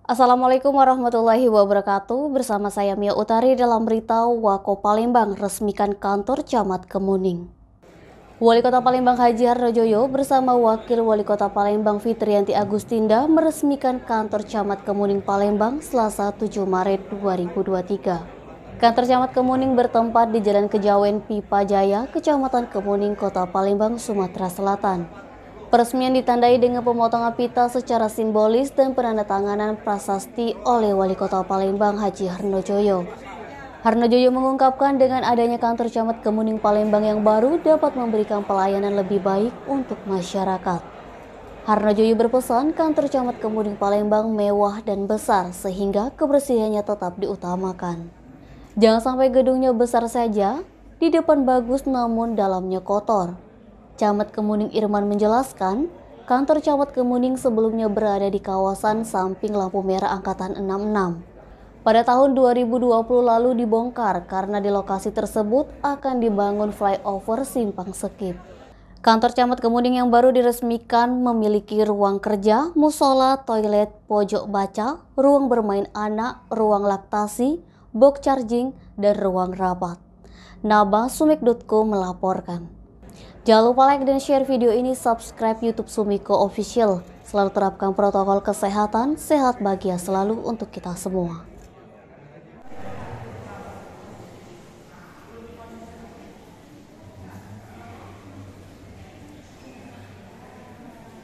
Assalamualaikum warahmatullahi wabarakatuh. Bersama saya Mia Utari dalam berita Wako Palembang resmikan kantor Camat Kemuning. Wali Kota Palembang Haji Harnojoyo bersama Wakil Wali Kota Palembang Fitriyanti Agustinda meresmikan kantor Camat Kemuning Palembang Selasa 7 Maret 2023. Kantor Camat Kemuning bertempat di Jalan Kejawen Pipa Jaya, Kecamatan Kemuning, Kota Palembang, Sumatera Selatan. Peresmian ditandai dengan pemotongan pita secara simbolis dan penandatanganan prasasti oleh Wali Kota Palembang Haji Harnojoyo. Harnojoyo mengungkapkan dengan adanya kantor Camat Kemuning Palembang yang baru dapat memberikan pelayanan lebih baik untuk masyarakat. Harnojoyo berpesan kantor Camat Kemuning Palembang mewah dan besar sehingga kebersihannya tetap diutamakan. Jangan sampai gedungnya besar saja, di depan bagus namun dalamnya kotor. Camat Kemuning Irman menjelaskan, kantor Camat Kemuning sebelumnya berada di kawasan samping lampu merah Angkatan 66. Pada tahun 2020 lalu dibongkar karena di lokasi tersebut akan dibangun flyover Simpang Sekip. Kantor Camat Kemuning yang baru diresmikan memiliki ruang kerja, musola, toilet, pojok baca, ruang bermain anak, ruang laktasi, box charging, dan ruang rapat. Nabasumik.co melaporkan. Jangan lupa like dan share video ini, subscribe YouTube Sumiko Official. Selalu terapkan protokol kesehatan, sehat bahagia selalu untuk kita semua.